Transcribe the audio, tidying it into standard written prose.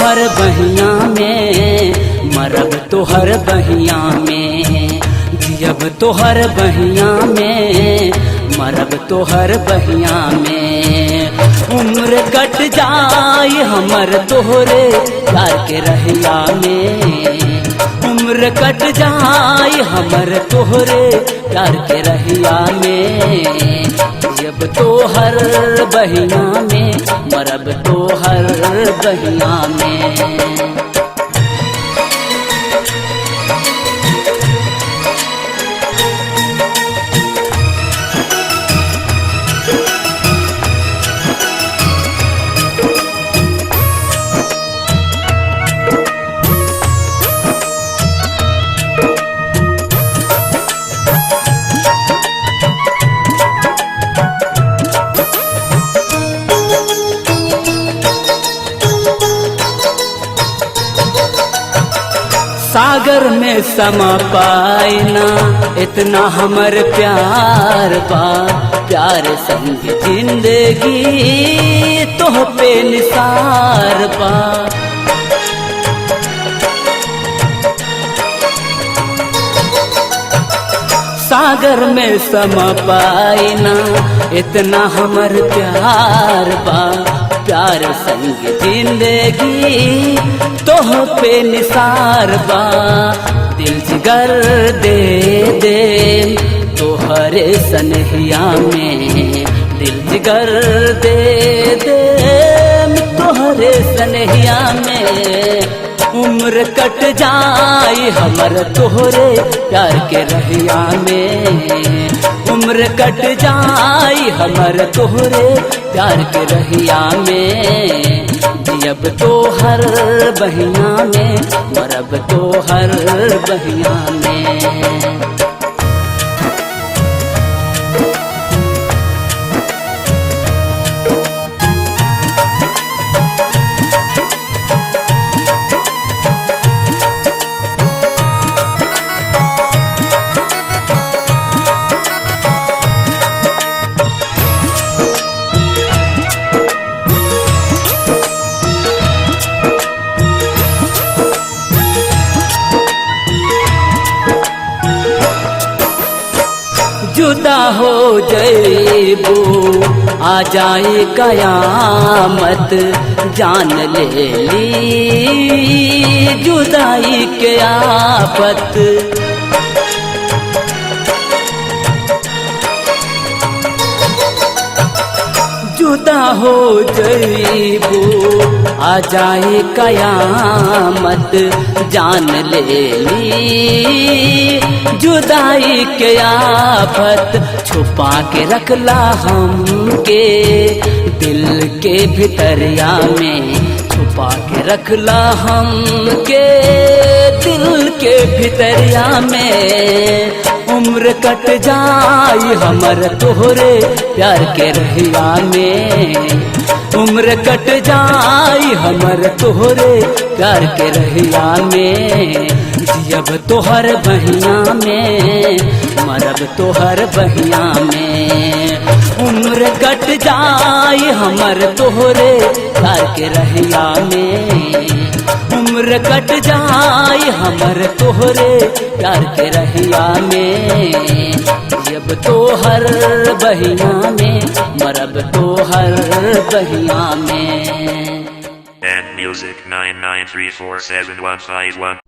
तोहर बहिया में, मरब तोहर बहिया में, जियब तोहर बहिया में, मरब तोहर बहिया में। उम्र कट जाई हमर तोहरे प्यार के रहिया में, उम्र कट जाई हमर तोहरे प्यार के रहिया में। जब तोहर बहिया में, मरब तोहर बहिया में। सागर में समा पाइना इतना हमर प्यार बा, प्यार संग जिंदगी तोह पे निसार बा। सागर में समा पाइना इतना हमर प्यार बा, प्यार संग जिंदगी तोह पे निसार बा। दिल जिगर दे दे तोहरे सनहिया में, दिल जिगर दे दे तोहरे सनहिया में। उम्र कट जाई हमर तोहरे प्यार के रहिया में, उम्र कट जाई हमर तोहरे प्यार के रहिया में। जियब तोहर बहिया में, मरब तोहर बहिया में। जुदा हो जैबो आ जाए कयामत, जान ले ली जुदाई के आफत। जुदा हो जैबो आ जाए कयामत, जान ले ली जुदाई के आफत। छुपा के रखला हमके दिल के भितरिया में, छुपा के रखला हमके दिल के भितरिया में। उम्र कट जाई हमर तोहरे प्यार के रहिया में, उम्र कट जाई हमर तोहरे प्यार के रहिया में। जियब तोहर बहिया में, मरब तोहर बहिया में। उम्र कट जाई हमर तोहरे प्यार के रहिया में, उम्र कट जाई हमर तोहरे प्यार के रहिया में। जब तोहर बहिया में, मरब तोहर बहिया में। And music 993471551